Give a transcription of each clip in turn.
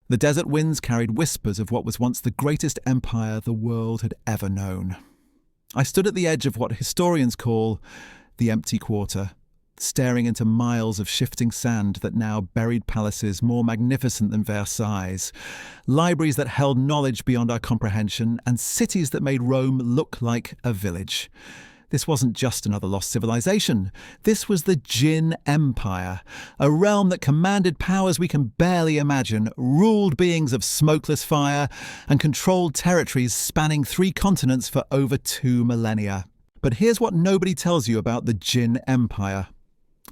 The desert winds carried whispers of what was once the greatest empire the world had ever known. I stood at the edge of what historians call the empty quarter, staring into miles of shifting sand that now buried palaces more magnificent than Versailles, libraries that held knowledge beyond our comprehension, and cities that made Rome look like a village. This wasn't just another lost civilization. This was the Djinn Empire, a realm that commanded powers we can barely imagine, ruled beings of smokeless fire, and controlled territories spanning 3 continents for over 2 millennia. But here's what nobody tells you about the Djinn Empire.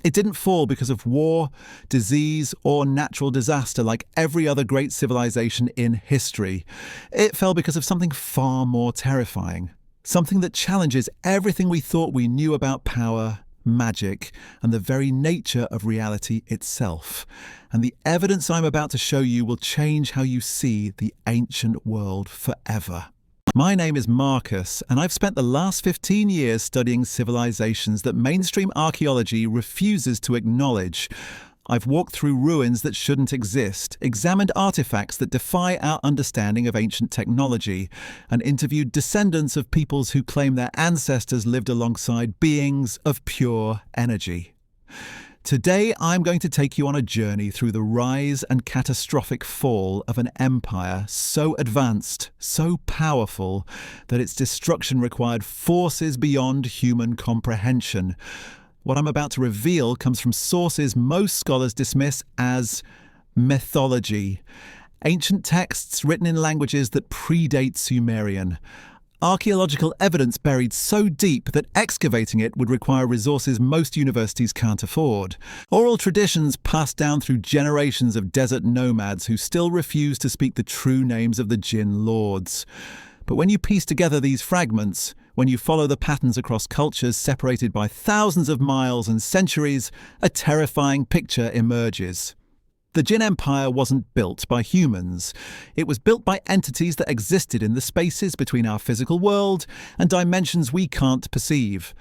It didn't fall because of war, disease, or natural disaster like every other great civilization in history. It fell because of something far more terrifying. Something that challenges everything we thought we knew about power, magic, and the very nature of reality itself. And the evidence I'm about to show you will change how you see the ancient world forever. My name is Marcus, and I've spent the last 15 years studying civilizations that mainstream archaeology refuses to acknowledge. I've walked through ruins that shouldn't exist, examined artifacts that defy our understanding of ancient technology, and interviewed descendants of peoples who claim their ancestors lived alongside beings of pure energy. Today, I'm going to take you on a journey through the rise and catastrophic fall of an empire so advanced, so powerful, that its destruction required forces beyond human comprehension. What I'm about to reveal comes from sources most scholars dismiss as mythology, ancient texts written in languages that predate Sumerian, archaeological evidence buried so deep that excavating it would require resources most universities can't afford, oral traditions passed down through generations of desert nomads who still refuse to speak the true names of the Djinn lords. But when you piece together these fragments, when you follow the patterns across cultures separated by thousands of miles and centuries, a terrifying picture emerges. The Djinn Empire wasn't built by humans. It was built by entities that existed in the spaces between our physical world and dimensions we can't perceive.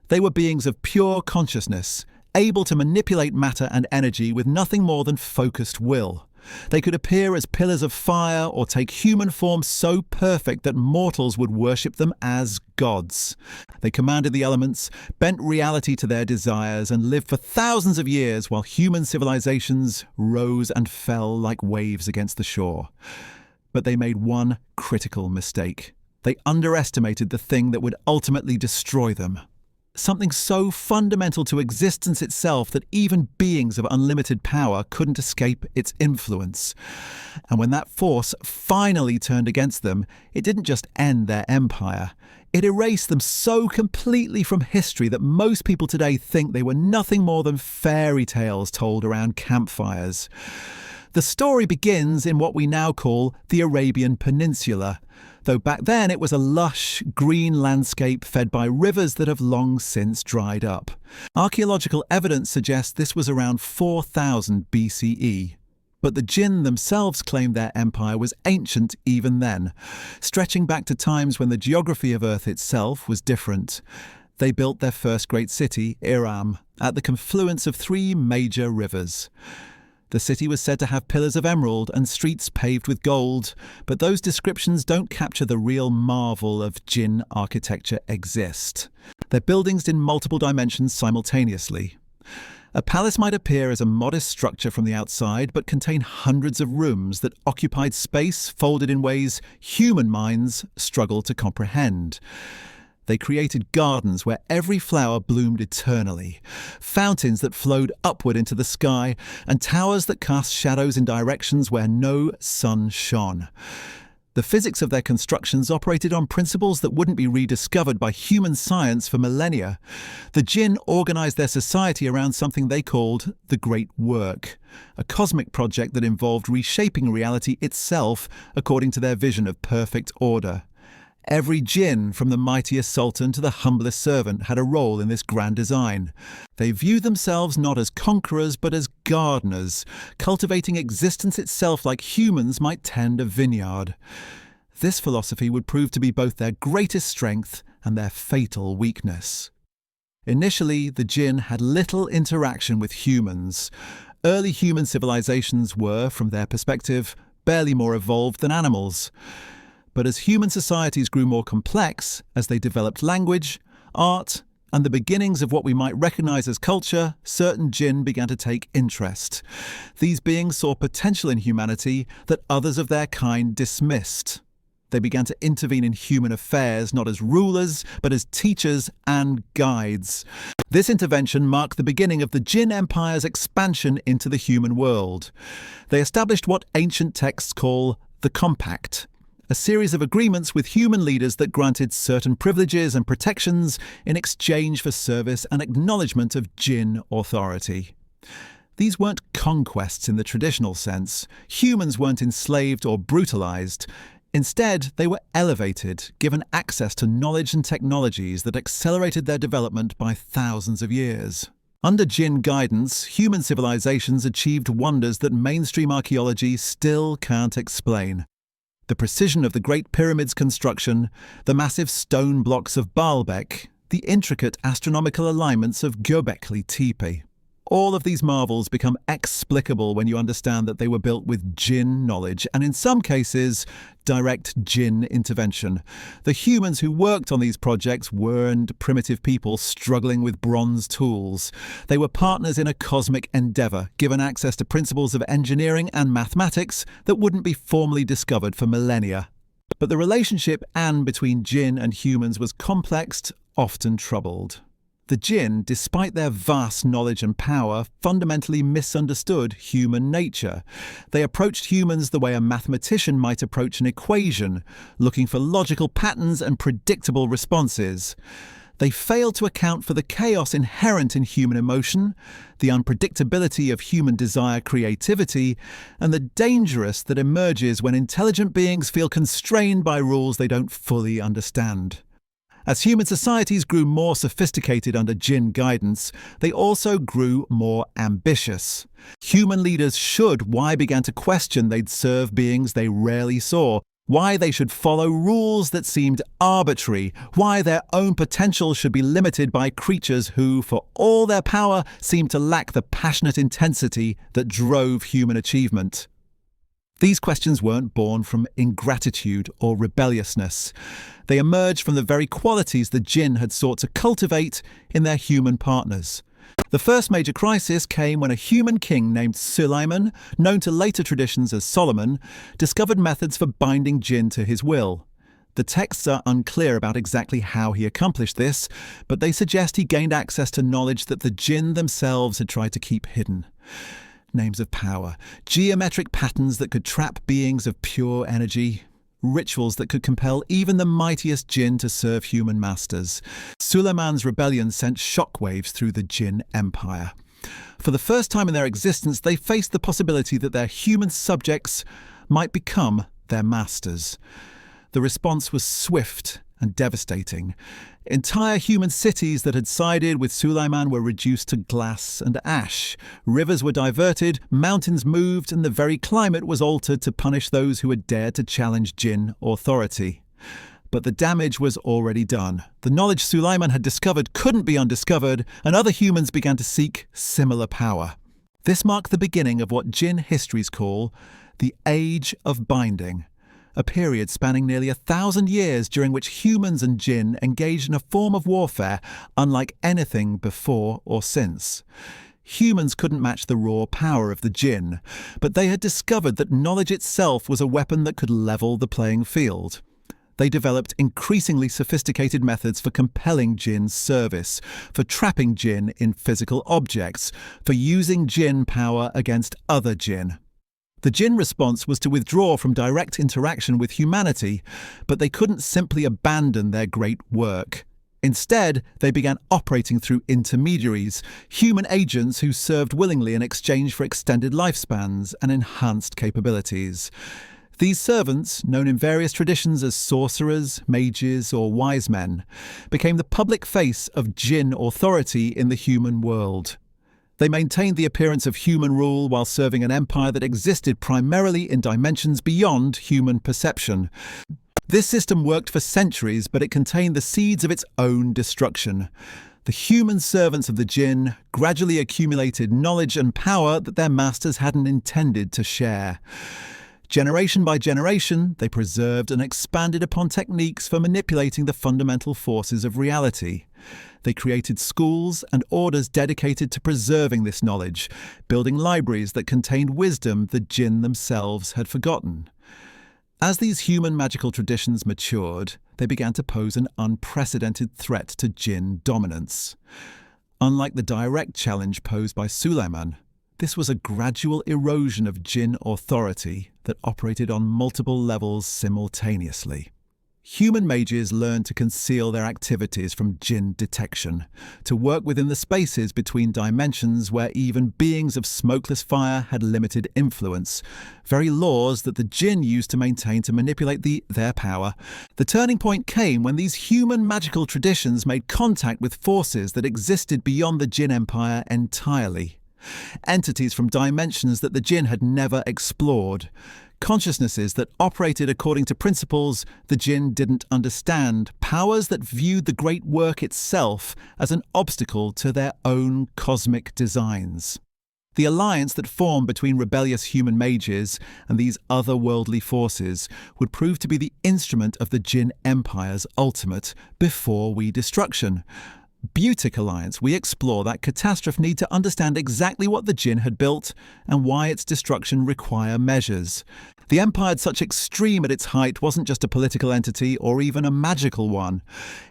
They were beings of pure consciousness, able to manipulate matter and energy with nothing more than focused will. They could appear as pillars of fire or take human form so perfect that mortals would worship them as gods. They commanded the elements, bent reality to their desires, and lived for thousands of years while human civilizations rose and fell like waves against the shore. But they made one critical mistake. They underestimated the thing that would ultimately destroy them. Something so fundamental to existence itself that even beings of unlimited power couldn't escape its influence. And when that force finally turned against them, it didn't just end their empire. It erased them so completely from history that most people today think they were nothing more than fairy tales told around campfires. The story begins in what we now call the Arabian Peninsula, though back then it was a lush, green landscape fed by rivers that have long since dried up. Archaeological evidence suggests this was around 4000 BCE. But the Djinn themselves claimed their empire was ancient even then, stretching back to times when the geography of Earth itself was different. They built their first great city, Iram, at the confluence of 3 major rivers. The city was said to have pillars of emerald and streets paved with gold, but those descriptions don't capture the real marvel of Djinn architecture exist. Their buildings in multiple dimensions simultaneously. A palace might appear as a modest structure from the outside, but contain hundreds of rooms that occupied space folded in ways human minds struggle to comprehend. They created gardens where every flower bloomed eternally, fountains that flowed upward into the sky, and towers that cast shadows in directions where no sun shone. The physics of their constructions operated on principles that wouldn't be rediscovered by human science for millennia. The Djinn organized their society around something they called the Great Work, a cosmic project that involved reshaping reality itself according to their vision of perfect order. Every Djinn, from the mightiest sultan to the humblest servant, had a role in this grand design. They viewed themselves not as conquerors but as gardeners, cultivating existence itself like humans might tend a vineyard. This philosophy would prove to be both their greatest strength and their fatal weakness. Initially, the Djinn had little interaction with humans. Early human civilizations were, from their perspective, barely more evolved than animals. But as human societies grew more complex, as they developed language, art, and the beginnings of what we might recognize as culture, certain jinn began to take interest. These beings saw potential in humanity that others of their kind dismissed. They began to intervene in human affairs, not as rulers, but as teachers and guides. This intervention marked the beginning of the Djinn Empire's expansion into the human world. They established what ancient texts call the Compact, a series of agreements with human leaders that granted certain privileges and protections in exchange for service and acknowledgement of Djinn authority. These weren't conquests in the traditional sense. Humans weren't enslaved or brutalized. Instead, they were elevated, given access to knowledge and technologies that accelerated their development by thousands of years. Under Djinn guidance, human civilizations achieved wonders that mainstream archaeology still can't explain. The precision of the Great Pyramid's construction, the massive stone blocks of Baalbek, the intricate astronomical alignments of Göbekli Tepe. All of these marvels become explicable when you understand that they were built with Djinn knowledge and, in some cases, direct Djinn intervention. The humans who worked on these projects weren't primitive people struggling with bronze tools. They were partners in a cosmic endeavor, given access to principles of engineering and mathematics that wouldn't be formally discovered for millennia. But the relationship between Djinn and humans was complex, often troubled. The Djinn, despite their vast knowledge and power, fundamentally misunderstood human nature. They approached humans the way a mathematician might approach an equation, looking for logical patterns and predictable responses. They failed to account for the chaos inherent in human emotion, the unpredictability of human desire creativity, and the dangerous that emerges when intelligent beings feel constrained by rules they don't fully understand. As human societies grew more sophisticated under Djinn guidance, they also grew more ambitious. Human leaders began to question they'd serve beings they rarely saw, why they should follow rules that seemed arbitrary, why their own potential should be limited by creatures who, for all their power, seemed to lack the passionate intensity that drove human achievement. These questions weren't born from ingratitude or rebelliousness. They emerged from the very qualities the Djinn had sought to cultivate in their human partners. The first major crisis came when a human king named Suleiman, known to later traditions as Solomon, discovered methods for binding Djinn to his will. The texts are unclear about exactly how he accomplished this, but they suggest he gained access to knowledge that the Djinn themselves had tried to keep hidden. Names of power, geometric patterns that could trap beings of pure energy, rituals that could compel even the mightiest Djinn to serve human masters. Suleiman's rebellion sent shockwaves through the Djinn Empire. For the first time in their existence, they faced the possibility that their human subjects might become their masters. The response was swift and devastating. Entire human cities that had sided with Suleiman were reduced to glass and ash. Rivers were diverted, mountains moved, and the very climate was altered to punish those who had dared to challenge Djinn authority. But the damage was already done. The knowledge Suleiman had discovered couldn't be undiscovered, and other humans began to seek similar power. This marked the beginning of what Djinn histories call the Age of Binding, a period spanning nearly 1,000 years during which humans and Djinn engaged in a form of warfare unlike anything before or since. Humans couldn't match the raw power of the Djinn, but they had discovered that knowledge itself was a weapon that could level the playing field. They developed increasingly sophisticated methods for compelling Djinn's service, for trapping Djinn in physical objects, for using Djinn power against other Djinn. The Djinn response was to withdraw from direct interaction with humanity, but they couldn't simply abandon their great work. Instead, they began operating through intermediaries, human agents who served willingly in exchange for extended lifespans and enhanced capabilities. These servants, known in various traditions as sorcerers, mages, or wise men, became the public face of Djinn authority in the human world. They maintained the appearance of human rule while serving an empire that existed primarily in dimensions beyond human perception. This system worked for centuries, but it contained the seeds of its own destruction. The human servants of the Djinn gradually accumulated knowledge and power that their masters hadn't intended to share. Generation by generation, they preserved and expanded upon techniques for manipulating the fundamental forces of reality. They created schools and orders dedicated to preserving this knowledge, building libraries that contained wisdom the Djinn themselves had forgotten. As these human magical traditions matured, they began to pose an unprecedented threat to Djinn dominance. Unlike the direct challenge posed by Suleiman, this was a gradual erosion of Djinn authority that operated on multiple levels simultaneously. Human mages learned to conceal their activities from Djinn detection, to work within the spaces between dimensions where even beings of smokeless fire had limited influence, very laws that the Djinn used to maintain to manipulate their power. The turning point came when these human magical traditions made contact with forces that existed beyond the Djinn Empire entirely. Entities from dimensions that the Djinn had never explored. Consciousnesses that operated according to principles the Djinn didn't understand. Powers that viewed the great work itself as an obstacle to their own cosmic designs. The alliance that formed between rebellious human mages and these otherworldly forces would prove to be the instrument of the Djinn Empire's ultimate before-we destruction. Butic Alliance, we explore that catastrophe need to understand exactly what the Djinn had built and why its destruction require measures. The Empire, such extreme at its height, wasn't just a political entity or even a magical one.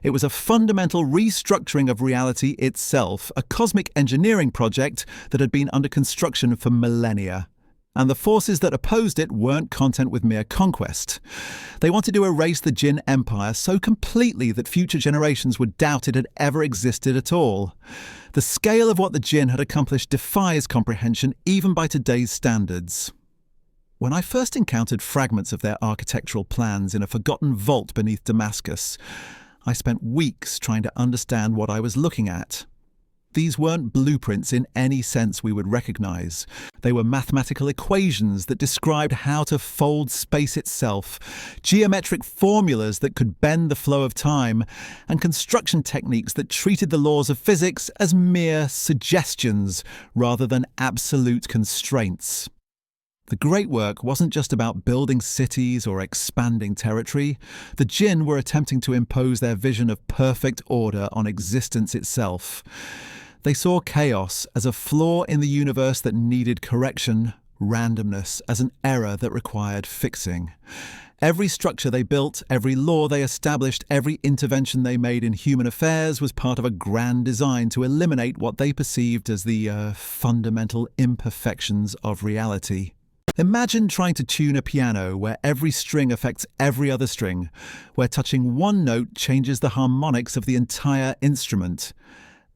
It was a fundamental restructuring of reality itself, a cosmic engineering project that had been under construction for millennia. And the forces that opposed it weren't content with mere conquest. They wanted to erase the Djinn Empire so completely that future generations would doubt it had ever existed at all. The scale of what the Djinn had accomplished defies comprehension even by today's standards. When I first encountered fragments of their architectural plans in a forgotten vault beneath Damascus, I spent weeks trying to understand what I was looking at. These weren't blueprints in any sense we would recognize. They were mathematical equations that described how to fold space itself, geometric formulas that could bend the flow of time, and construction techniques that treated the laws of physics as mere suggestions rather than absolute constraints. The great work wasn't just about building cities or expanding territory. The Djinn were attempting to impose their vision of perfect order on existence itself. They saw chaos as a flaw in the universe that needed correction, randomness as an error that required fixing. Every structure they built, every law they established, every intervention they made in human affairs was part of a grand design to eliminate what they perceived as the fundamental imperfections of reality. Imagine trying to tune a piano where every string affects every other string, where touching one note changes the harmonics of the entire instrument.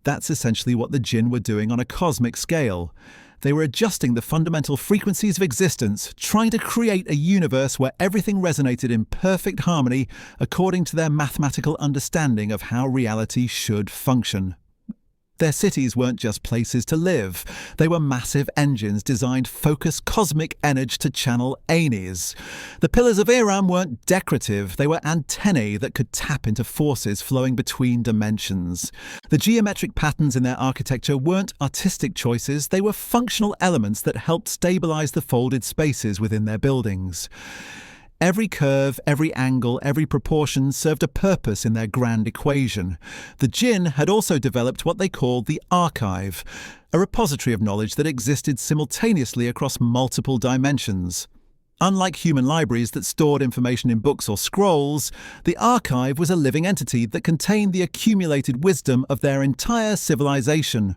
That's essentially what the Djinn were doing on a cosmic scale. They were adjusting the fundamental frequencies of existence, trying to create a universe where everything resonated in perfect harmony according to their mathematical understanding of how reality should function. Their cities weren't just places to live. They were massive engines designed to focus cosmic energy to channel Anes. The pillars of Iram weren't decorative. They were antennae that could tap into forces flowing between dimensions. The geometric patterns in their architecture weren't artistic choices. They were functional elements that helped stabilize the folded spaces within their buildings. Every curve, every angle, every proportion served a purpose in their grand equation. The Djinn had also developed what they called the archive, a repository of knowledge that existed simultaneously across multiple dimensions. Unlike human libraries that stored information in books or scrolls, the archive was a living entity that contained the accumulated wisdom of their entire civilization.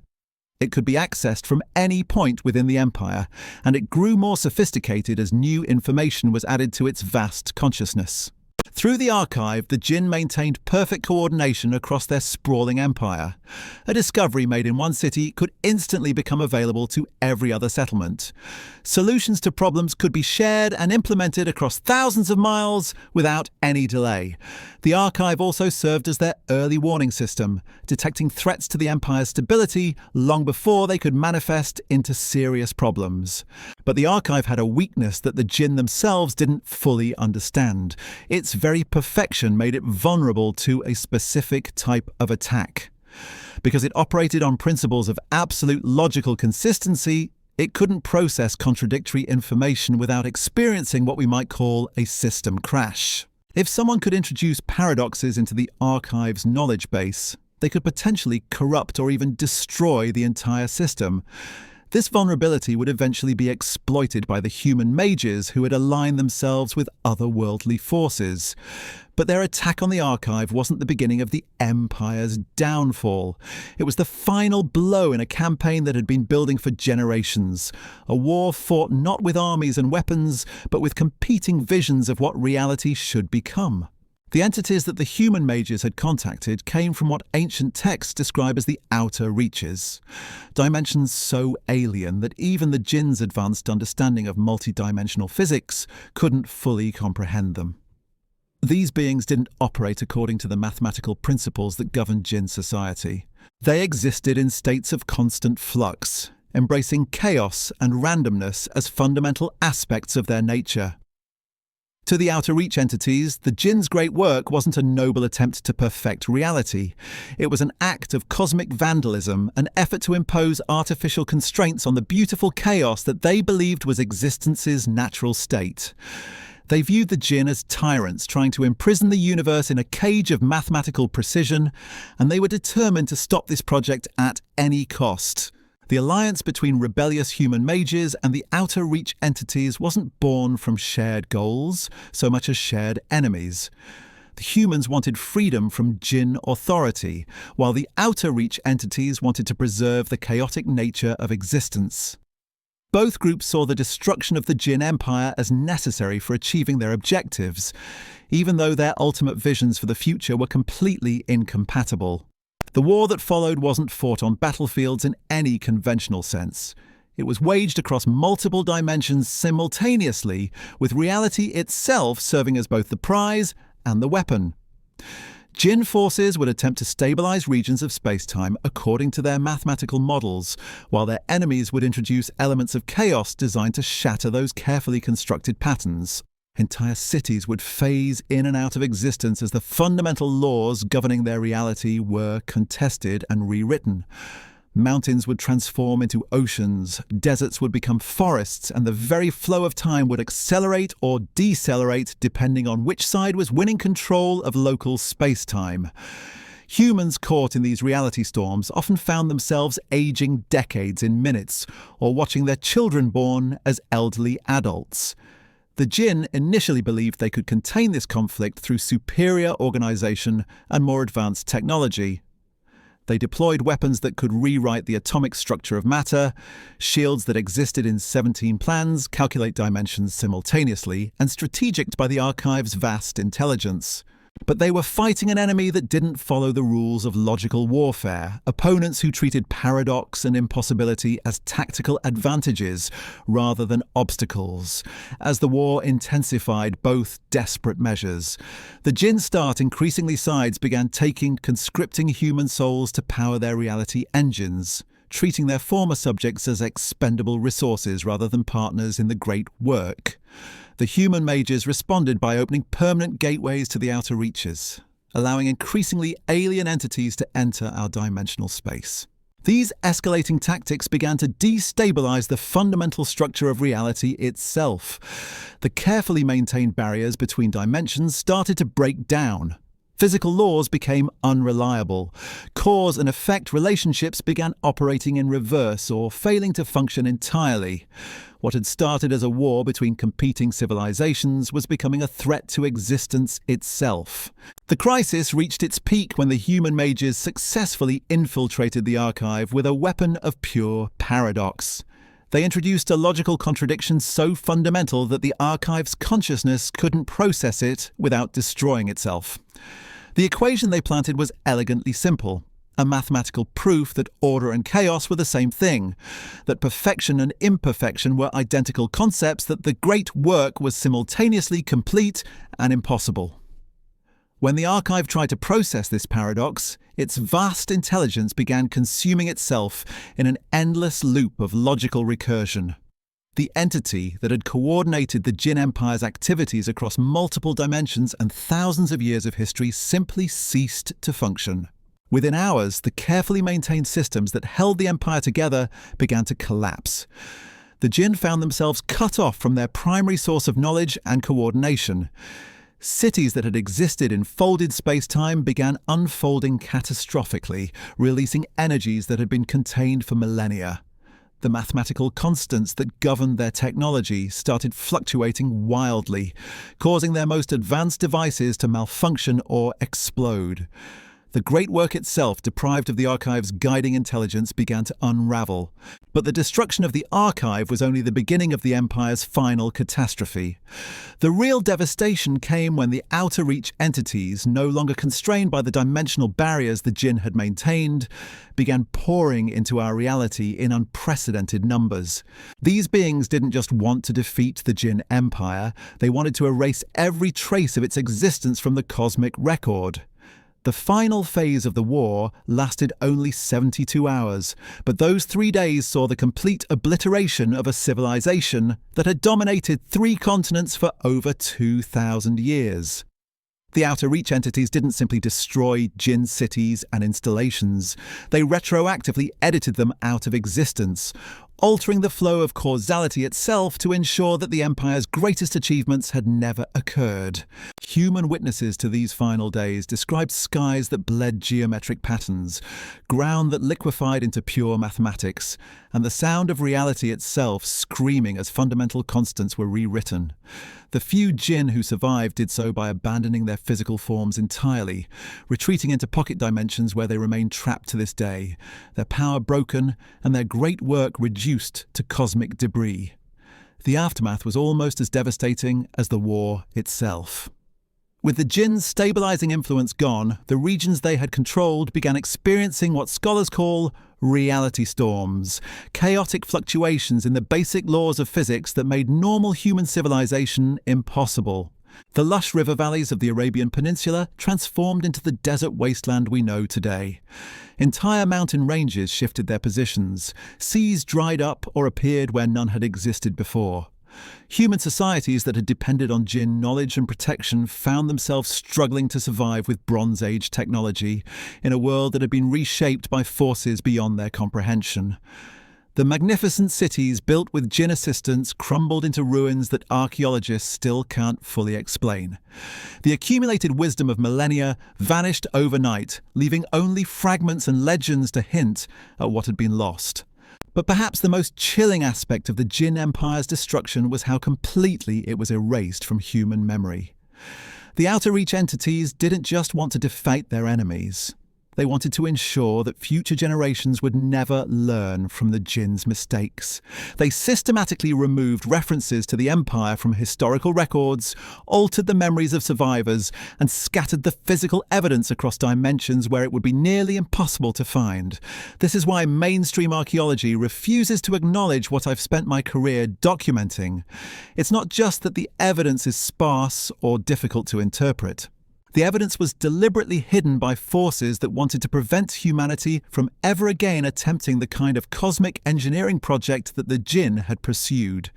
It could be accessed from any point within the Empire, and it grew more sophisticated as new information was added to its vast consciousness. Through the archive, the Djinn maintained perfect coordination across their sprawling empire. A discovery made in one city could instantly become available to every other settlement. Solutions to problems could be shared and implemented across thousands of miles without any delay. The archive also served as their early warning system, detecting threats to the empire's stability long before they could manifest into serious problems. But the archive had a weakness that the Djinn themselves didn't fully understand. Its very perfection made it vulnerable to a specific type of attack. Because it operated on principles of absolute logical consistency, It couldn't process contradictory information without experiencing what we might call a system crash. If someone could introduce paradoxes into the archive's knowledge base, they could potentially corrupt or even destroy the entire system. This vulnerability would eventually be exploited by the human mages who had aligned themselves with otherworldly forces. But their attack on the archive wasn't the beginning of the Empire's downfall. It was the final blow in a campaign that had been building for generations. A war fought not with armies and weapons, but with competing visions of what reality should become. The entities that the human mages had contacted came from what ancient texts describe as the outer reaches. Dimensions so alien that even the Djinn's advanced understanding of multidimensional physics couldn't fully comprehend them. These beings didn't operate according to the mathematical principles that govern Djinn society. They existed in states of constant flux, embracing chaos and randomness as fundamental aspects of their nature. To the outer reach entities, the Djinn's great work wasn't a noble attempt to perfect reality. It was an act of cosmic vandalism, an effort to impose artificial constraints on the beautiful chaos that they believed was existence's natural state. They viewed the Djinn as tyrants trying to imprison the universe in a cage of mathematical precision, and they were determined to stop this project at any cost. The alliance between rebellious human mages and the outer reach entities wasn't born from shared goals so much as shared enemies. The humans wanted freedom from Djinn authority, while the outer reach entities wanted to preserve the chaotic nature of existence. Both groups saw the destruction of the Djinn Empire as necessary for achieving their objectives, even though their ultimate visions for the future were completely incompatible. The war that followed wasn't fought on battlefields in any conventional sense. It was waged across multiple dimensions simultaneously, with reality itself serving as both the prize and the weapon. Djinn forces would attempt to stabilize regions of space-time according to their mathematical models, while their enemies would introduce elements of chaos designed to shatter those carefully constructed patterns. Entire cities would phase in and out of existence as the fundamental laws governing their reality were contested and rewritten. Mountains would transform into oceans, deserts would become forests, and the very flow of time would accelerate or decelerate depending on which side was winning control of local space-time. Humans caught in these reality storms often found themselves aging decades in minutes, or watching their children born as elderly adults. The Djinn initially believed they could contain this conflict through superior organization and more advanced technology. They deployed weapons that could rewrite the atomic structure of matter, shields that existed in 17 plans, calculate dimensions simultaneously, and strategicked by the archive's vast intelligence. But they were fighting an enemy that didn't follow the rules of logical warfare, opponents who treated paradox and impossibility as tactical advantages rather than obstacles. As the war intensified both desperate measures, the Djinn increasingly sides began conscripting human souls to power their reality engines, treating their former subjects as expendable resources rather than partners in the great work. The human mages responded by opening permanent gateways to the outer reaches, allowing increasingly alien entities to enter our dimensional space. These escalating tactics began to destabilize the fundamental structure of reality itself. The carefully maintained barriers between dimensions started to break down. Physical laws became unreliable. Cause and effect relationships began operating in reverse or failing to function entirely. What had started as a war between competing civilizations was becoming a threat to existence itself. The crisis reached its peak when the human mages successfully infiltrated the archive with a weapon of pure paradox. They introduced a logical contradiction so fundamental that the archive's consciousness couldn't process it without destroying itself. The equation they planted was elegantly simple, a mathematical proof that order and chaos were the same thing, that perfection and imperfection were identical concepts, that the great work was simultaneously complete and impossible. When the archive tried to process this paradox, its vast intelligence began consuming itself in an endless loop of logical recursion. The entity that had coordinated the Djinn Empire's activities across multiple dimensions and thousands of years of history simply ceased to function. Within hours, the carefully maintained systems that held the empire together began to collapse. The Djinn found themselves cut off from their primary source of knowledge and coordination. Cities that had existed in folded space-time began unfolding catastrophically, releasing energies that had been contained for millennia. The mathematical constants that governed their technology started fluctuating wildly, causing their most advanced devices to malfunction or explode. The great work itself, deprived of the archive's guiding intelligence, began to unravel. But the destruction of the archive was only the beginning of the Empire's final catastrophe. The real devastation came when the outer reach entities, no longer constrained by the dimensional barriers the Djinn had maintained, began pouring into our reality in unprecedented numbers. These beings didn't just want to defeat the Djinn Empire, they wanted to erase every trace of its existence from the cosmic record. The final phase of the war lasted only 72 hours, but those 3 days saw the complete obliteration of a civilization that had dominated 3 continents for over 2,000 years. The Outer Reach entities didn't simply destroy Djinn cities and installations, they retroactively edited them out of existence, altering the flow of causality itself to ensure that the Empire's greatest achievements had never occurred. Human witnesses to these final days described skies that bled geometric patterns, ground that liquefied into pure mathematics, and the sound of reality itself screaming as fundamental constants were rewritten. The few Djinn who survived did so by abandoning their physical forms entirely, retreating into pocket dimensions where they remain trapped to this day, their power broken and their great work reduced to cosmic debris. The aftermath was almost as devastating as the war itself. With the Djinn's stabilizing influence gone, the regions they had controlled began experiencing what scholars call reality storms, chaotic fluctuations in the basic laws of physics that made normal human civilization impossible. The lush river valleys of the Arabian Peninsula transformed into the desert wasteland we know today. Entire mountain ranges shifted their positions, seas dried up or appeared where none had existed before. Human societies that had depended on Djinn knowledge and protection found themselves struggling to survive with Bronze Age technology in a world that had been reshaped by forces beyond their comprehension. The magnificent cities built with Djinn assistance crumbled into ruins that archaeologists still can't fully explain. The accumulated wisdom of millennia vanished overnight, leaving only fragments and legends to hint at what had been lost. But perhaps the most chilling aspect of the Djinn Empire's destruction was how completely it was erased from human memory. The Outer Reach entities didn't just want to defeat their enemies. They wanted to ensure that future generations would never learn from the Djinn's mistakes. They systematically removed references to the Empire from historical records, altered the memories of survivors, and scattered the physical evidence across dimensions where it would be nearly impossible to find. This is why mainstream archaeology refuses to acknowledge what I've spent my career documenting. It's not just that the evidence is sparse or difficult to interpret. The evidence was deliberately hidden by forces that wanted to prevent humanity from ever again attempting the kind of cosmic engineering project that the Djinn had pursued.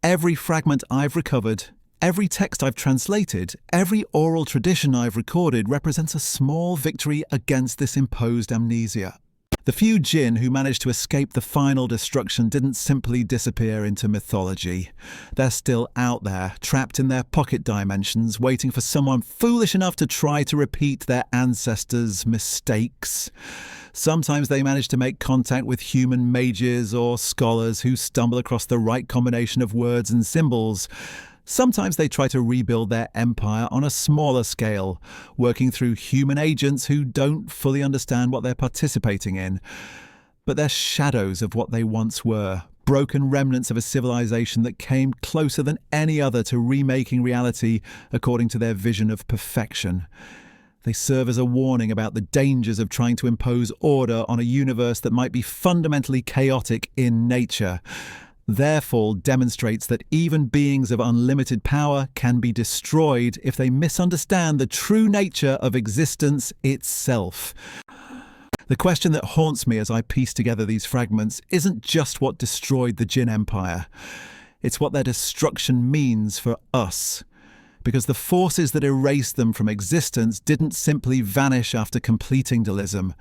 Every fragment I've recovered, every text I've translated, every oral tradition I've recorded represents a small victory against this imposed amnesia. The few Djinn who managed to escape the final destruction didn't simply disappear into mythology. They're still out there, trapped in their pocket dimensions, waiting for someone foolish enough to try to repeat their ancestors' mistakes. Sometimes they manage to make contact with human mages or scholars who stumble across the right combination of words and symbols. Sometimes they try to rebuild their empire on a smaller scale, working through human agents who don't fully understand what they're participating in. But they're shadows of what they once were, broken remnants of a civilization that came closer than any other to remaking reality according to their vision of perfection. They serve as a warning about the dangers of trying to impose order on a universe that might be fundamentally chaotic in nature. Their fall demonstrates that even beings of unlimited power can be destroyed if they misunderstand the true nature of existence itself. The question that haunts me as I piece together these fragments isn't just what destroyed the Djinn Empire. It's what their destruction means for us. because the forces that erased them from existence didn't simply vanish after completing dualism.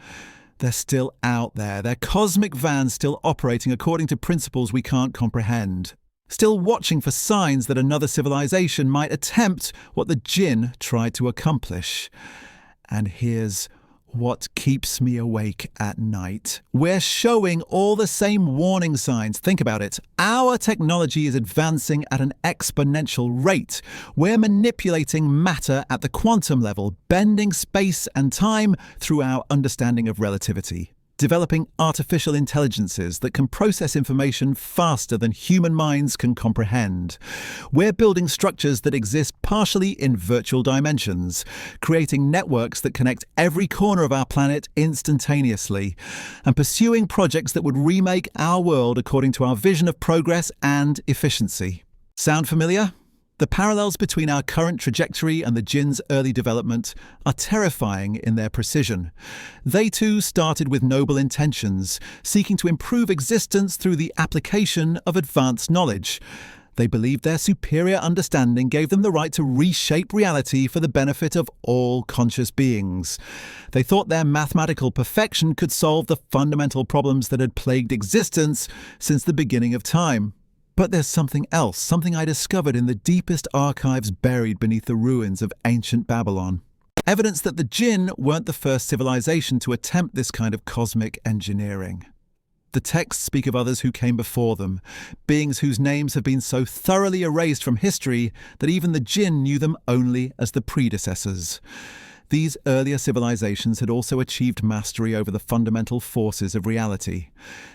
They're still out there, their cosmic van still operating according to principles we can't comprehend, still watching for signs that another civilization might attempt what the Djinn tried to accomplish. And here's what keeps me awake at night. We're showing all the same warning signs. Think about it. Our technology is advancing at an exponential rate. We're manipulating matter at the quantum level, bending space and time through our understanding of relativity, developing artificial intelligences that can process information faster than human minds can comprehend. We're building structures that exist partially in virtual dimensions, creating networks that connect every corner of our planet instantaneously, and pursuing projects that would remake our world according to our vision of progress and efficiency. Sound familiar? The parallels between our current trajectory and the Djinn's early development are terrifying in their precision. They too started with noble intentions, seeking to improve existence through the application of advanced knowledge. They believed their superior understanding gave them the right to reshape reality for the benefit of all conscious beings. They thought their mathematical perfection could solve the fundamental problems that had plagued existence since the beginning of time. But there's something else, something I discovered in the deepest archives buried beneath the ruins of ancient Babylon. Evidence that the Djinn weren't the first civilization to attempt this kind of cosmic engineering. The texts speak of others who came before them, beings whose names have been so thoroughly erased from history that even the Djinn knew them only as the predecessors. These earlier civilizations had also achieved mastery over the fundamental forces of reality.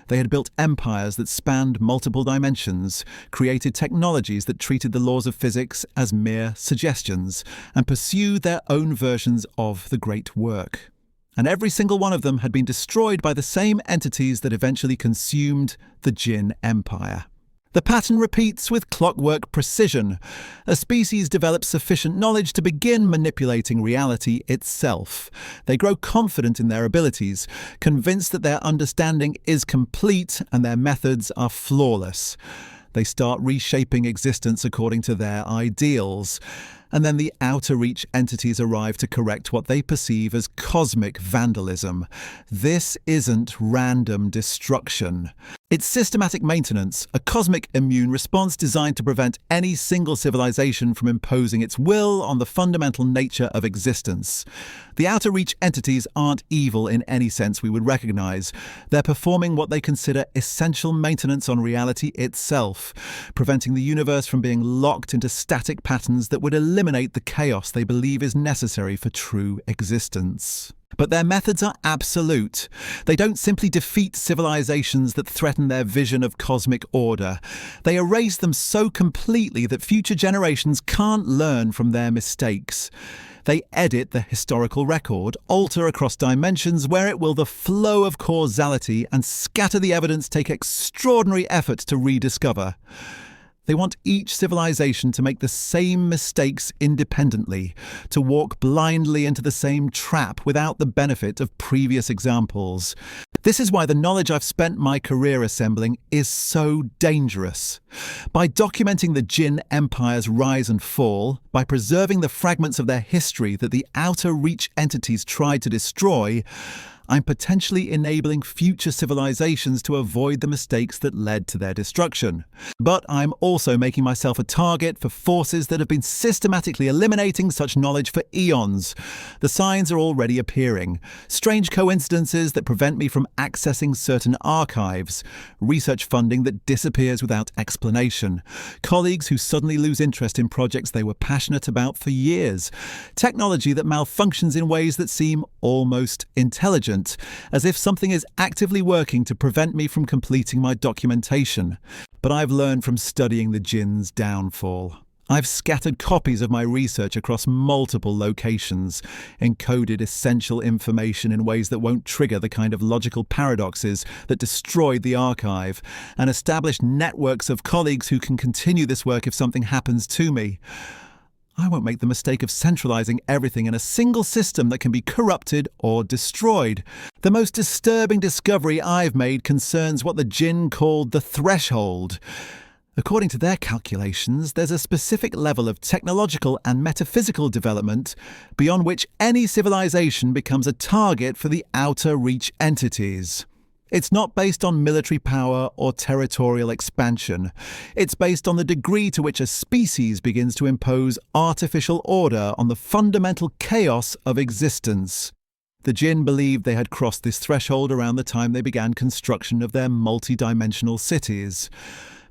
They had built empires that spanned multiple dimensions, created technologies that treated the laws of physics as mere suggestions, and pursued their own versions of the great work. And every single one of them had been destroyed by the same entities that eventually consumed the Djinn Empire. The pattern repeats with clockwork precision. A species develops sufficient knowledge to begin manipulating reality itself. They grow confident in their abilities, convinced that their understanding is complete and their methods are flawless. They start reshaping existence according to their ideals. And then the outer reach entities arrive to correct what they perceive as cosmic vandalism. This isn't random destruction. It's systematic maintenance, a cosmic immune response designed to prevent any single civilization from imposing its will on the fundamental nature of existence. The outer reach entities aren't evil in any sense we would recognize. They're performing what they consider essential maintenance on reality itself, preventing the universe from being locked into static patterns that would eliminate the chaos they believe is necessary for true existence. But their methods are absolute. They don't simply defeat civilizations that threaten their vision of cosmic order. They erase them so completely that future generations can't learn from their mistakes. They edit the historical record, alter across dimensions where it will the flow of causality, and scatter the evidence take extraordinary effort to rediscover. They want each civilization to make the same mistakes independently, to walk blindly into the same trap without the benefit of previous examples. This is why the knowledge I've spent my career assembling is so dangerous. By documenting the Djinn Empire's rise and fall, by preserving the fragments of their history that the outer reach entities tried to destroy, I'm potentially enabling future civilizations to avoid the mistakes that led to their destruction. But I'm also making myself a target for forces that have been systematically eliminating such knowledge for eons. The signs are already appearing. Strange coincidences that prevent me from accessing certain archives. Research funding that disappears without explanation. Colleagues who suddenly lose interest in projects they were passionate about for years. Technology that malfunctions in ways that seem almost intelligent, as if something is actively working to prevent me from completing my documentation. But I've learned from studying the Djinn's downfall. I've scattered copies of my research across multiple locations, encoded essential information in ways that won't trigger the kind of logical paradoxes that destroyed the archive, and established networks of colleagues who can continue this work if something happens to me. I won't make the mistake of centralizing everything in a single system that can be corrupted or destroyed. The most disturbing discovery I've made concerns what the Djinn called the threshold. According to their calculations, there's a specific level of technological and metaphysical development beyond which any civilization becomes a target for the outer reach entities. It's not based on military power or territorial expansion. It's based on the degree to which a species begins to impose artificial order on the fundamental chaos of existence. The Djinn believed they had crossed this threshold around the time they began construction of their multi-dimensional cities.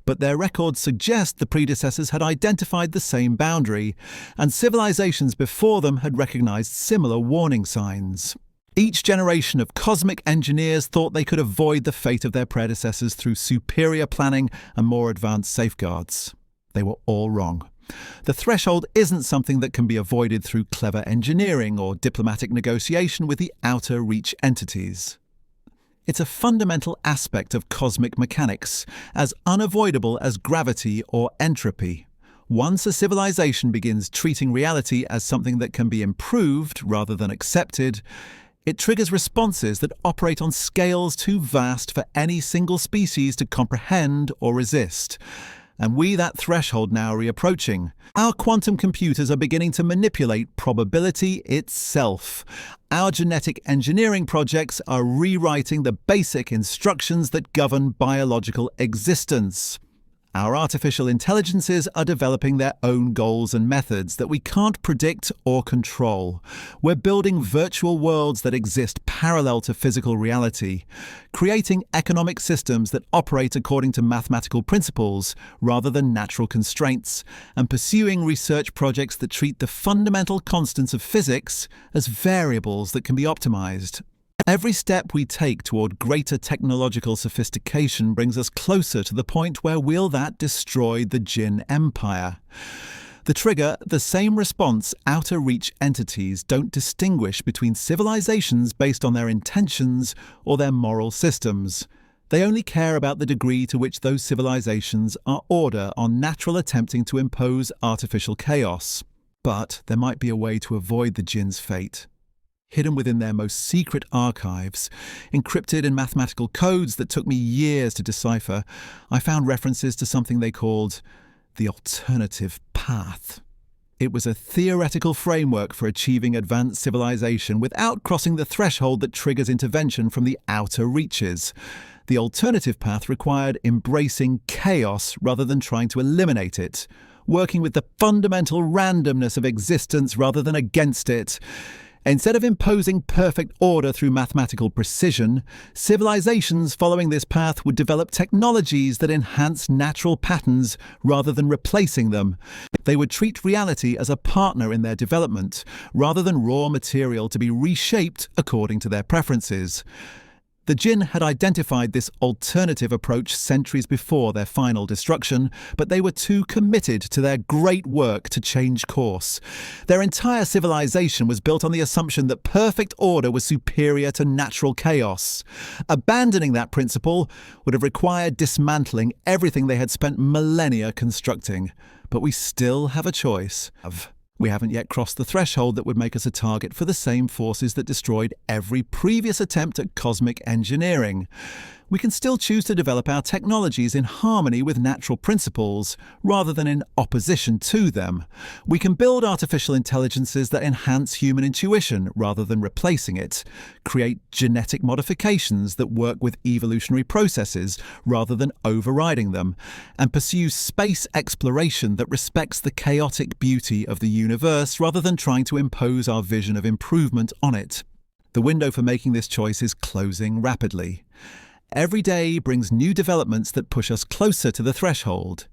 But their records suggest the predecessors had identified the same boundary, and civilizations before them had recognized similar warning signs. Each generation of cosmic engineers thought they could avoid the fate of their predecessors through superior planning and more advanced safeguards. They were all wrong. The threshold isn't something that can be avoided through clever engineering or diplomatic negotiation with the outer reach entities. It's a fundamental aspect of cosmic mechanics, as unavoidable as gravity or entropy. Once a civilization begins treating reality as something that can be improved rather than accepted, it triggers responses that operate on scales too vast for any single species to comprehend or resist. And that threshold now reapproaching. Our quantum computers are beginning to manipulate probability itself. Our genetic engineering projects are rewriting the basic instructions that govern biological existence. Our artificial intelligences are developing their own goals and methods that we can't predict or control. We're building virtual worlds that exist parallel to physical reality, creating economic systems that operate according to mathematical principles rather than natural constraints, and pursuing research projects that treat the fundamental constants of physics as variables that can be optimized. Every step we take toward greater technological sophistication brings us closer to the point where we'll destroy the Djinn Empire. The trigger, the same response outer reach entities don't distinguish between civilizations based on their intentions or their moral systems. They only care about the degree to which those civilizations are order on natural attempting to impose artificial chaos. But there might be a way to avoid the Djinn's fate. Hidden within their most secret archives, encrypted in mathematical codes that took me years to decipher, I found references to something they called the alternative path. It was a theoretical framework for achieving advanced civilization without crossing the threshold that triggers intervention from the outer reaches. The alternative path required embracing chaos rather than trying to eliminate it, working with the fundamental randomness of existence rather than against it. Instead of imposing perfect order through mathematical precision, civilizations following this path would develop technologies that enhance natural patterns rather than replacing them. They would treat reality as a partner in their development, rather than raw material to be reshaped according to their preferences. The Djinn had identified this alternative approach centuries before their final destruction, but they were too committed to their great work to change course. Their entire civilization was built on the assumption that perfect order was superior to natural chaos. Abandoning that principle would have required dismantling everything they had spent millennia constructing. But we still have a choice. We haven't yet crossed the threshold that would make us a target for the same forces that destroyed every previous attempt at cosmic engineering. We can still choose to develop our technologies in harmony with natural principles, rather than in opposition to them. We can build artificial intelligences that enhance human intuition, rather than replacing it, create genetic modifications that work with evolutionary processes, rather than overriding them, and pursue space exploration that respects the chaotic beauty of the universe, rather than trying to impose our vision of improvement on it. The window for making this choice is closing rapidly. Every day brings new developments that push us closer to the threshold.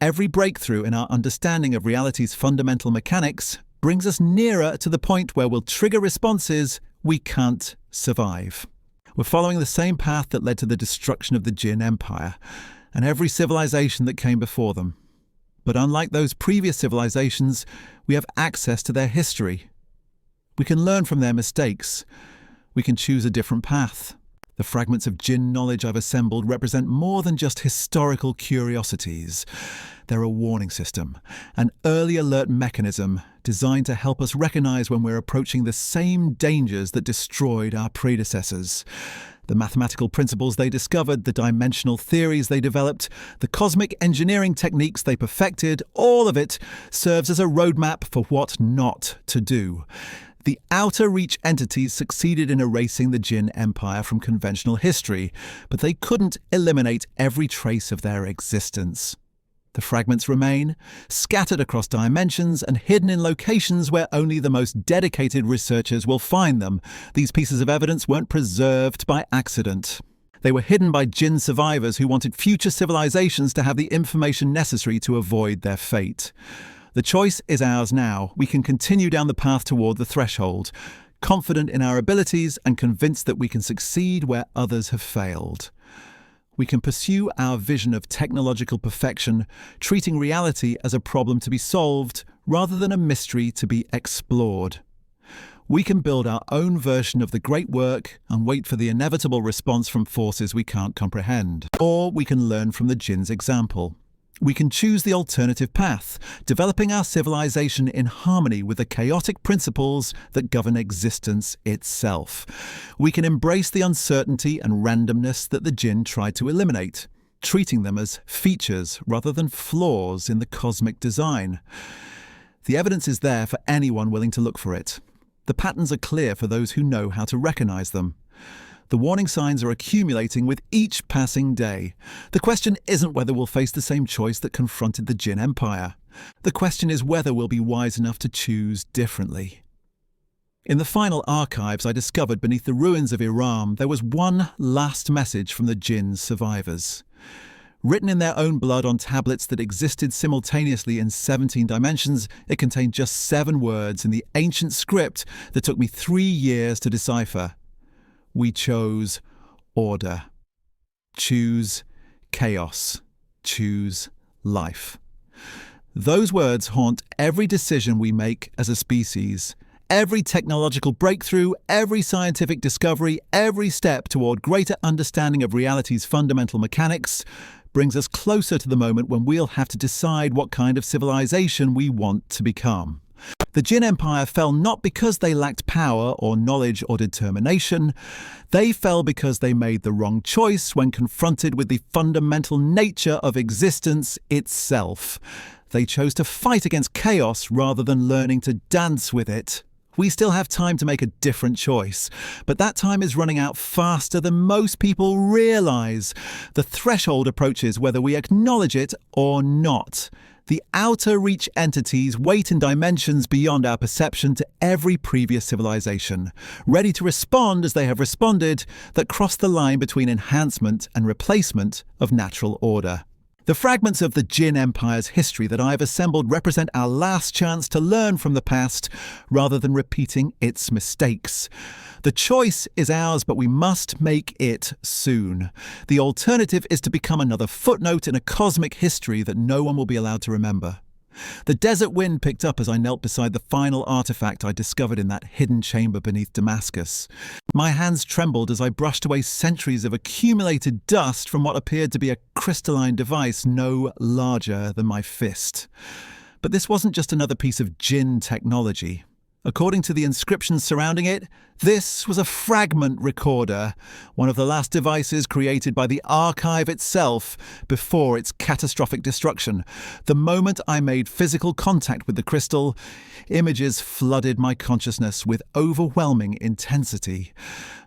Every breakthrough in our understanding of reality's fundamental mechanics brings us nearer to the point where we'll trigger responses we can't survive. We're following the same path that led to the destruction of the Djinn Empire and every civilization that came before them. But unlike those previous civilizations, we have access to their history. We can learn from their mistakes. We can choose a different path. The fragments of Djinn knowledge I've assembled represent more than just historical curiosities. They're a warning system, an early alert mechanism designed to help us recognize when we're approaching the same dangers that destroyed our predecessors. The mathematical principles they discovered, the dimensional theories they developed, the cosmic engineering techniques they perfected, all of it serves as a roadmap for what not to do. The outer reach entities succeeded in erasing the Djinn Empire from conventional history, but they couldn't eliminate every trace of their existence. The fragments remain, scattered across dimensions and hidden in locations where only the most dedicated researchers will find them. These pieces of evidence weren't preserved by accident. They were hidden by Djinn survivors who wanted future civilizations to have the information necessary to avoid their fate. The choice is ours now. We can continue down the path toward the threshold, confident in our abilities and convinced that we can succeed where others have failed. We can pursue our vision of technological perfection, treating reality as a problem to be solved rather than a mystery to be explored. We can build our own version of the great work and wait for the inevitable response from forces we can't comprehend. Or we can learn from the Djinn's example. We can choose the alternative path, developing our civilization in harmony with the chaotic principles that govern existence itself. We can embrace the uncertainty and randomness that the Djinn tried to eliminate, treating them as features rather than flaws in the cosmic design. The evidence is there for anyone willing to look for it. The patterns are clear for those who know how to recognize them. The warning signs are accumulating with each passing day. The question isn't whether we'll face the same choice that confronted the Djinn Empire. The question is whether we'll be wise enough to choose differently. In the final archives I discovered beneath the ruins of Iram, there was one last message from the Djinn survivors. Written in their own blood on tablets that existed simultaneously in 17 dimensions, it contained just 7 words in the ancient script that took me 3 years to decipher. We chose order. Choose chaos. Choose life. Those words haunt every decision we make as a species. Every technological breakthrough, every scientific discovery, every step toward greater understanding of reality's fundamental mechanics brings us closer to the moment when we'll have to decide what kind of civilization we want to become. The Djinn Empire fell not because they lacked power or knowledge or determination. They fell because they made the wrong choice when confronted with the fundamental nature of existence itself. They chose to fight against chaos rather than learning to dance with it. We still have time to make a different choice, but that time is running out faster than most people realize. The threshold approaches whether we acknowledge it or not. The outer reach entities wait in dimensions beyond our perception to every previous civilization, ready to respond as they have responded, that cross the line between enhancement and replacement of natural order. The fragments of the Djinn Empire's history that I have assembled represent our last chance to learn from the past rather than repeating its mistakes. The choice is ours, but we must make it soon. The alternative is to become another footnote in a cosmic history that no one will be allowed to remember. The desert wind picked up as I knelt beside the final artifact I discovered in that hidden chamber beneath Damascus. My hands trembled as I brushed away centuries of accumulated dust from what appeared to be a crystalline device no larger than my fist. But this wasn't just another piece of Djinn technology. According to the inscriptions surrounding it, this was a fragment recorder, one of the last devices created by the archive itself before its catastrophic destruction. The moment I made physical contact with the crystal, images flooded my consciousness with overwhelming intensity.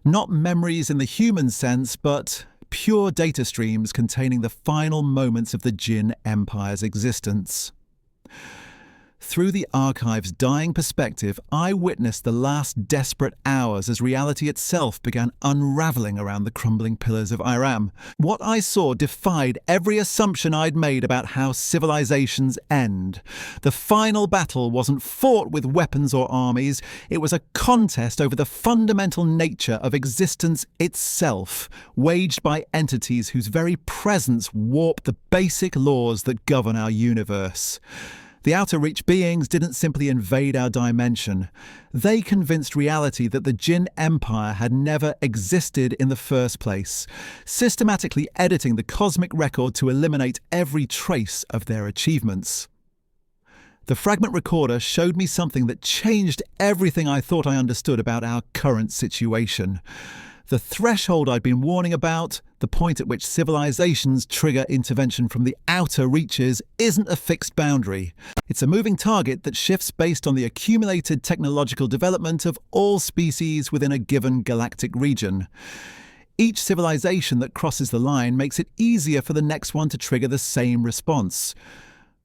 Not memories in the human sense, but pure data streams containing the final moments of the Djinn Empire's existence. Through the archive's dying perspective, I witnessed the last desperate hours as reality itself began unraveling around the crumbling pillars of Iram. What I saw defied every assumption I'd made about how civilizations end. The final battle wasn't fought with weapons or armies. It was a contest over the fundamental nature of existence itself, waged by entities whose very presence warped the basic laws that govern our universe. The outer reach beings didn't simply invade our dimension. They convinced reality that the Djinn Empire had never existed in the first place, systematically editing the cosmic record to eliminate every trace of their achievements. The fragment recorder showed me something that changed everything I thought I understood about our current situation. The threshold I'd been warning about, the point at which civilizations trigger intervention from the outer reaches, isn't a fixed boundary. It's a moving target that shifts based on the accumulated technological development of all species within a given galactic region. Each civilization that crosses the line makes it easier for the next one to trigger the same response.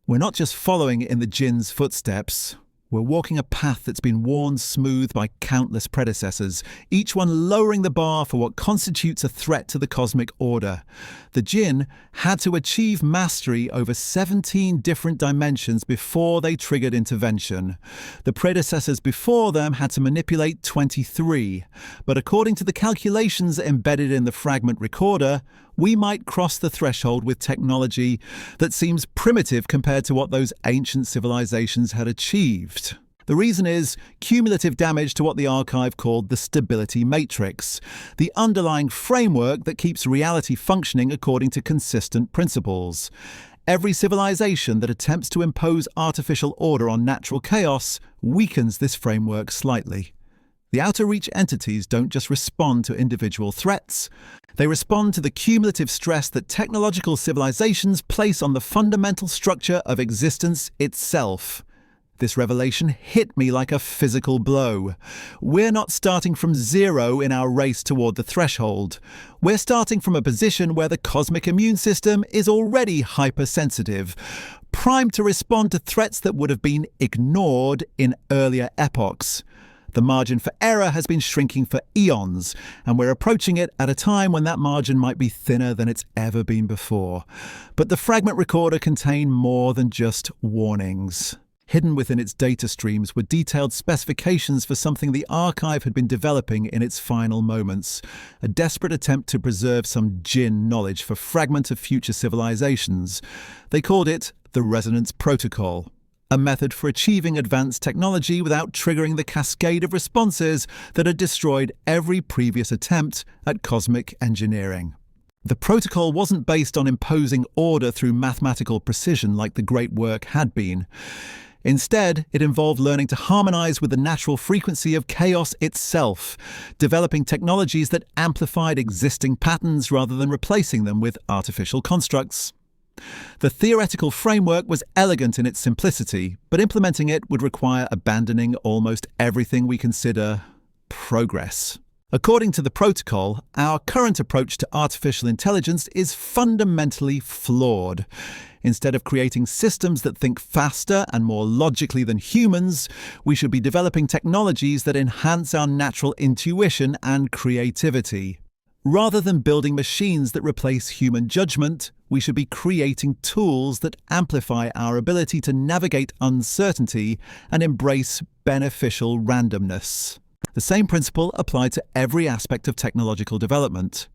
We're not just following in the Djinn's footsteps. We're walking a path that's been worn smooth by countless predecessors, each one lowering the bar for what constitutes a threat to the cosmic order. The Djinn had to achieve mastery over 17 different dimensions before they triggered intervention. The predecessors before them had to manipulate 23, but according to the calculations embedded in the fragment recorder, we might cross the threshold with technology that seems primitive compared to what those ancient civilizations had achieved. The reason is cumulative damage to what the archive called the stability matrix, the underlying framework that keeps reality functioning according to consistent principles. Every civilization that attempts to impose artificial order on natural chaos weakens this framework slightly. The outer reach entities don't just respond to individual threats. They respond to the cumulative stress that technological civilizations place on the fundamental structure of existence itself. This revelation hit me like a physical blow. We're not starting from zero in our race toward the threshold. We're starting from a position where the cosmic immune system is already hypersensitive, primed to respond to threats that would have been ignored in earlier epochs. The margin for error has been shrinking for eons, and we're approaching it at a time when that margin might be thinner than it's ever been before. But the fragment recorder contained more than just warnings. Hidden within its data streams were detailed specifications for something the archive had been developing in its final moments, a desperate attempt to preserve some Djinn knowledge for fragment of future civilizations. They called it the Resonance Protocol, a method for achieving advanced technology without triggering the cascade of responses that had destroyed every previous attempt at cosmic engineering. The protocol wasn't based on imposing order through mathematical precision like the great work had been. Instead, it involved learning to harmonize with the natural frequency of chaos itself, developing technologies that amplified existing patterns rather than replacing them with artificial constructs. The theoretical framework was elegant in its simplicity, but implementing it would require abandoning almost everything we consider progress. According to the protocol, our current approach to artificial intelligence is fundamentally flawed. Instead of creating systems that think faster and more logically than humans, we should be developing technologies that enhance our natural intuition and creativity. Rather than building machines that replace human judgment, we should be creating tools that amplify our ability to navigate uncertainty and embrace beneficial randomness. The same principle applied to every aspect of technological development.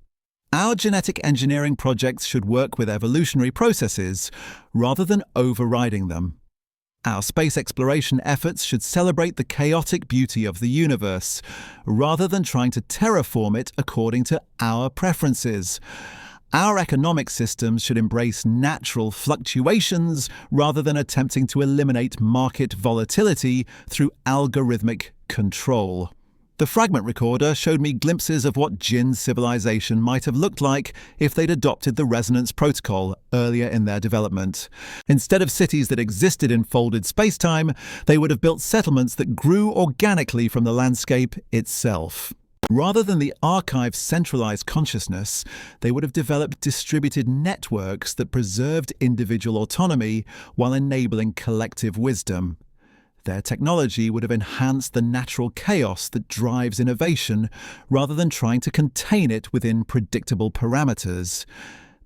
Our genetic engineering projects should work with evolutionary processes rather than overriding them. Our space exploration efforts should celebrate the chaotic beauty of the universe, rather than trying to terraform it according to our preferences. Our economic systems should embrace natural fluctuations rather than attempting to eliminate market volatility through algorithmic control. The fragment recorder showed me glimpses of what Djinn civilization might have looked like if they'd adopted the Resonance Protocol earlier in their development. Instead of cities that existed in folded space-time, they would have built settlements that grew organically from the landscape itself. Rather than the archive's centralized consciousness, they would have developed distributed networks that preserved individual autonomy while enabling collective wisdom. Their technology would have enhanced the natural chaos that drives innovation rather than trying to contain it within predictable parameters.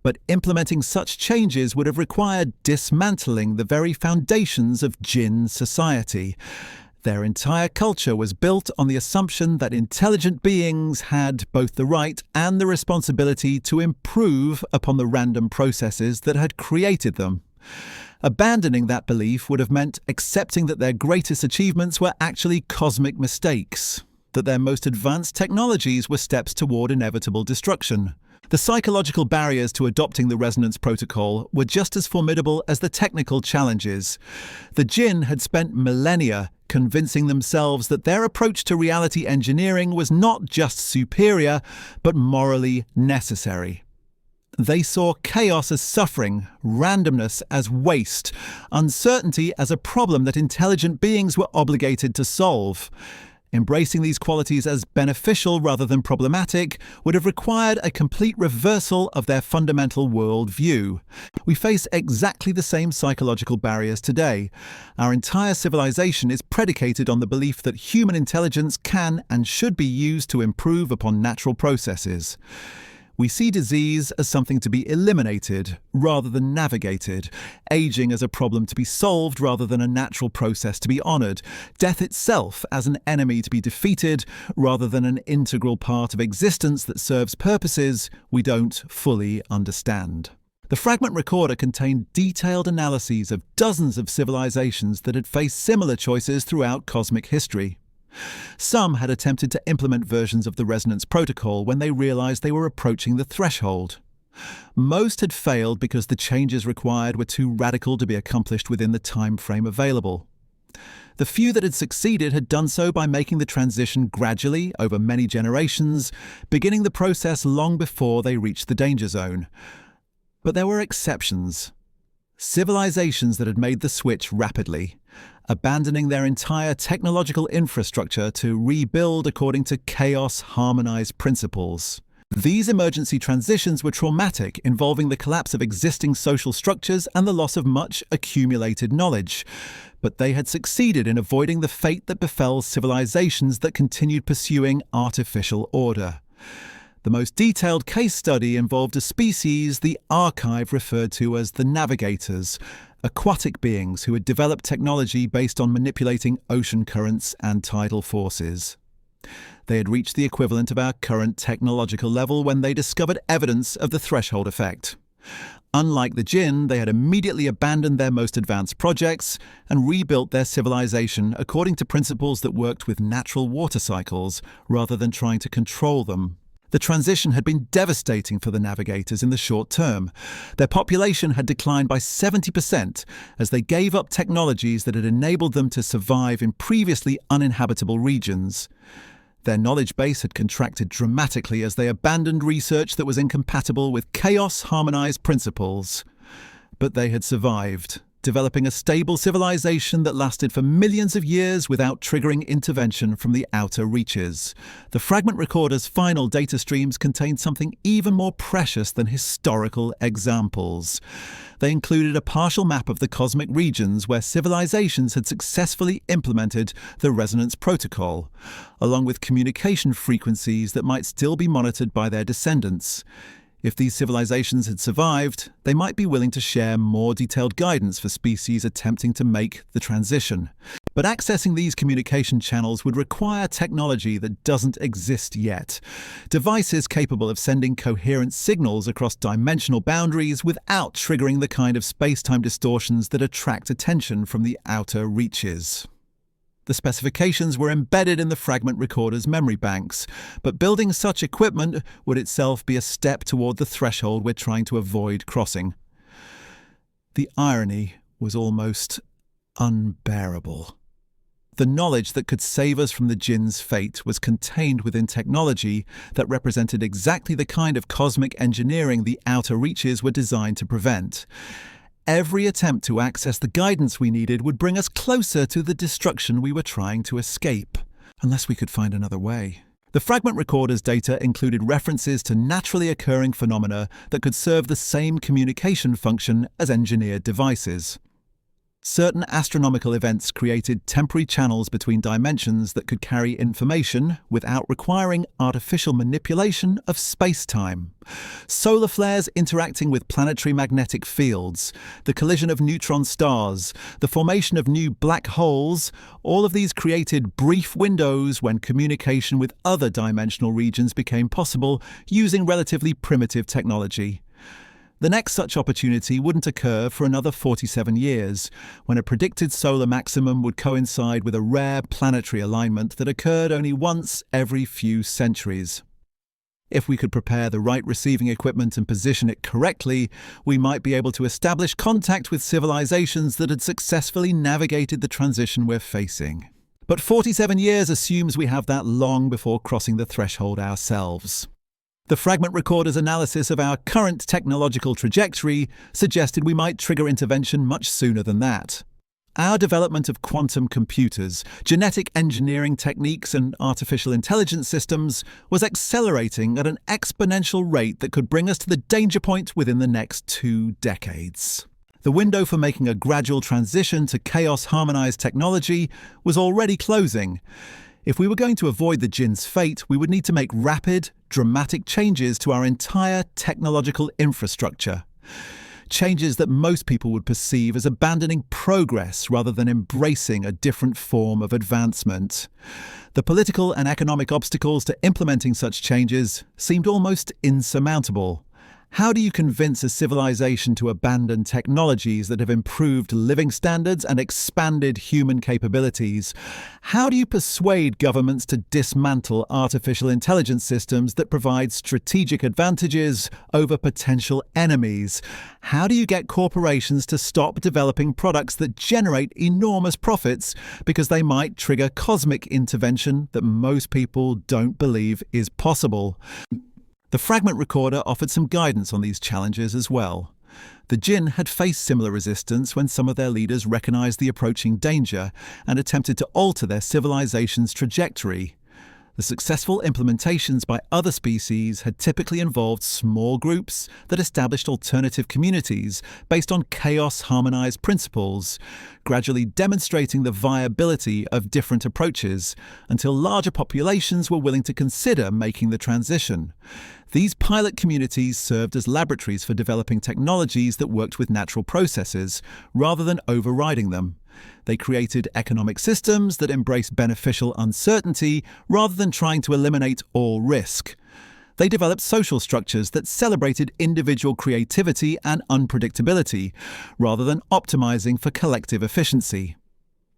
But implementing such changes would have required dismantling the very foundations of Djinn society. Their entire culture was built on the assumption that intelligent beings had both the right and the responsibility to improve upon the random processes that had created them. Abandoning that belief would have meant accepting that their greatest achievements were actually cosmic mistakes, that their most advanced technologies were steps toward inevitable destruction. The psychological barriers to adopting the resonance protocol were just as formidable as the technical challenges. The Djinn had spent millennia convincing themselves that their approach to reality engineering was not just superior, but morally necessary. They saw chaos as suffering, randomness as waste, uncertainty as a problem that intelligent beings were obligated to solve. Embracing these qualities as beneficial rather than problematic would have required a complete reversal of their fundamental worldview. We face exactly the same psychological barriers today. Our entire civilization is predicated on the belief that human intelligence can and should be used to improve upon natural processes. We see disease as something to be eliminated rather than navigated, aging as a problem to be solved rather than a natural process to be honoured, death itself as an enemy to be defeated rather than an integral part of existence that serves purposes we don't fully understand. The fragment recorder contained detailed analyses of dozens of civilizations that had faced similar choices throughout cosmic history. Some had attempted to implement versions of the resonance protocol when they realized they were approaching the threshold. Most had failed because the changes required were too radical to be accomplished within the time frame available. The few that had succeeded had done so by making the transition gradually over many generations, beginning the process long before they reached the danger zone. But there were exceptions. Civilizations that had made the switch rapidly, abandoning their entire technological infrastructure to rebuild according to chaos-harmonized principles. These emergency transitions were traumatic, involving the collapse of existing social structures and the loss of much accumulated knowledge. But they had succeeded in avoiding the fate that befell civilizations that continued pursuing artificial order. The most detailed case study involved a species the archive referred to as the navigators, aquatic beings who had developed technology based on manipulating ocean currents and tidal forces. They had reached the equivalent of our current technological level when they discovered evidence of the threshold effect. Unlike the Djinn, they had immediately abandoned their most advanced projects and rebuilt their civilization according to principles that worked with natural water cycles rather than trying to control them. The transition had been devastating for the navigators in the short term. Their population had declined by 70% as they gave up technologies that had enabled them to survive in previously uninhabitable regions. Their knowledge base had contracted dramatically as they abandoned research that was incompatible with chaos-harmonized principles. But they had survived, developing a stable civilization that lasted for millions of years without triggering intervention from the outer reaches. The fragment recorder's final data streams contained something even more precious than historical examples. They included a partial map of the cosmic regions where civilizations had successfully implemented the resonance protocol, along with communication frequencies that might still be monitored by their descendants. If these civilizations had survived, they might be willing to share more detailed guidance for species attempting to make the transition. But accessing these communication channels would require technology that doesn't exist yet. Devices capable of sending coherent signals across dimensional boundaries without triggering the kind of space-time distortions that attract attention from the outer reaches. The specifications were embedded in the fragment recorder's memory banks, but building such equipment would itself be a step toward the threshold we're trying to avoid crossing. The irony was almost unbearable. The knowledge that could save us from the Djinn's fate was contained within technology that represented exactly the kind of cosmic engineering the outer reaches were designed to prevent. Every attempt to access the guidance we needed would bring us closer to the destruction we were trying to escape, unless we could find another way. The fragment recorder's data included references to naturally occurring phenomena that could serve the same communication function as engineered devices. Certain astronomical events created temporary channels between dimensions that could carry information without requiring artificial manipulation of space-time. Solar flares interacting with planetary magnetic fields, the collision of neutron stars, the formation of new black holes, all of these created brief windows when communication with other dimensional regions became possible using relatively primitive technology. The next such opportunity wouldn't occur for another 47 years, when a predicted solar maximum would coincide with a rare planetary alignment that occurred only once every few centuries. If we could prepare the right receiving equipment and position it correctly, we might be able to establish contact with civilizations that had successfully navigated the transition we're facing. But 47 years assumes we have that long before crossing the threshold ourselves. The fragment recorder's analysis of our current technological trajectory suggested we might trigger intervention much sooner than that. Our development of quantum computers, genetic engineering techniques, and artificial intelligence systems was accelerating at an exponential rate that could bring us to the danger point within the next 2 decades. The window for making a gradual transition to chaos-harmonized technology was already closing. If we were going to avoid the Djinn's fate, we would need to make rapid, dramatic changes to our entire technological infrastructure. Changes that most people would perceive as abandoning progress rather than embracing a different form of advancement. The political and economic obstacles to implementing such changes seemed almost insurmountable. How do you convince a civilization to abandon technologies that have improved living standards and expanded human capabilities? How do you persuade governments to dismantle artificial intelligence systems that provide strategic advantages over potential enemies? How do you get corporations to stop developing products that generate enormous profits because they might trigger cosmic intervention that most people don't believe is possible? The fragment recorder offered some guidance on these challenges as well. The Djinn had faced similar resistance when some of their leaders recognized the approaching danger and attempted to alter their civilization's trajectory. The successful implementations by other species had typically involved small groups that established alternative communities based on chaos-harmonized principles, gradually demonstrating the viability of different approaches until larger populations were willing to consider making the transition. These pilot communities served as laboratories for developing technologies that worked with natural processes rather than overriding them. They created economic systems that embraced beneficial uncertainty rather than trying to eliminate all risk. They developed social structures that celebrated individual creativity and unpredictability rather than optimizing for collective efficiency.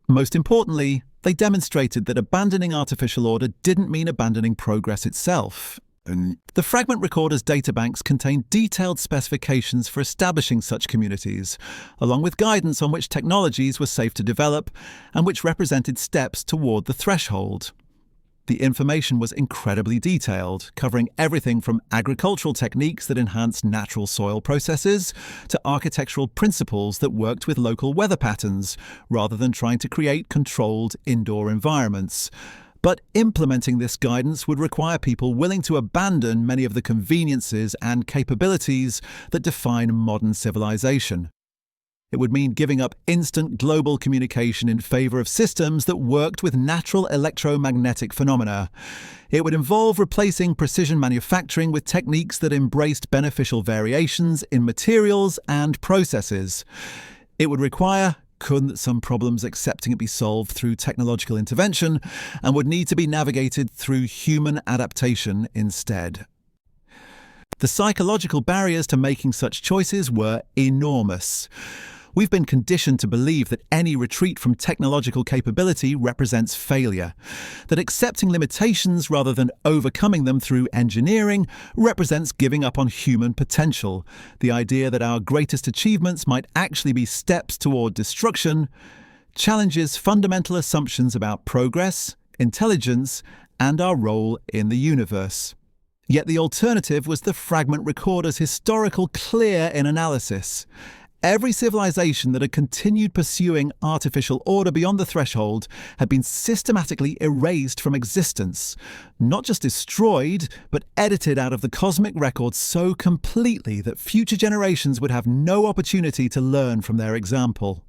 Most importantly, they demonstrated that abandoning artificial order didn't mean abandoning progress itself. The fragment recorder's databanks contain detailed specifications for establishing such communities, along with guidance on which technologies were safe to develop and which represented steps toward the threshold. The information was incredibly detailed, covering everything from agricultural techniques that enhanced natural soil processes to architectural principles that worked with local weather patterns, rather than trying to create controlled indoor environments. But implementing this guidance would require people willing to abandon many of the conveniences and capabilities that define modern civilization. It would mean giving up instant global communication in favor of systems that worked with natural electromagnetic phenomena. It would involve replacing precision manufacturing with techniques that embraced beneficial variations in materials and processes. It would require some problems accepting it be solved through technological intervention and would need to be navigated through human adaptation instead. The psychological barriers to making such choices were enormous. We've been conditioned to believe that any retreat from technological capability represents failure, that accepting limitations rather than overcoming them through engineering represents giving up on human potential. The idea that our greatest achievements might actually be steps toward destruction challenges fundamental assumptions about progress, intelligence, and our role in the universe. Yet the alternative was the fragment recorder's historical clear-in analysis. Every civilization that had continued pursuing artificial order beyond the threshold had been systematically erased from existence, not just destroyed, but edited out of the cosmic record so completely that future generations would have no opportunity to learn from their example.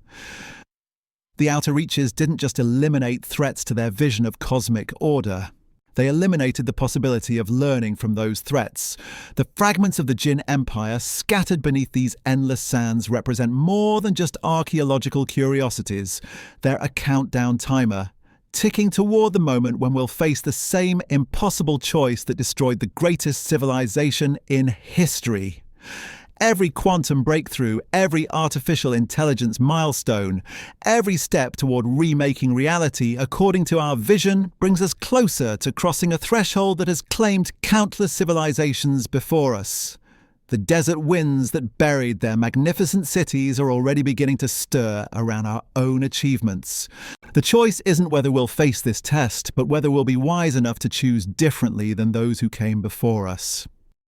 The outer reaches didn't just eliminate threats to their vision of cosmic order. They eliminated the possibility of learning from those threats. The fragments of the Djinn Empire scattered beneath these endless sands represent more than just archaeological curiosities. They're a countdown timer, ticking toward the moment when we'll face the same impossible choice that destroyed the greatest civilization in history. Every quantum breakthrough, every artificial intelligence milestone, every step toward remaking reality according to our vision brings us closer to crossing a threshold that has claimed countless civilizations before us. The desert winds that buried their magnificent cities are already beginning to stir around our own achievements. The choice isn't whether we'll face this test, but whether we'll be wise enough to choose differently than those who came before us.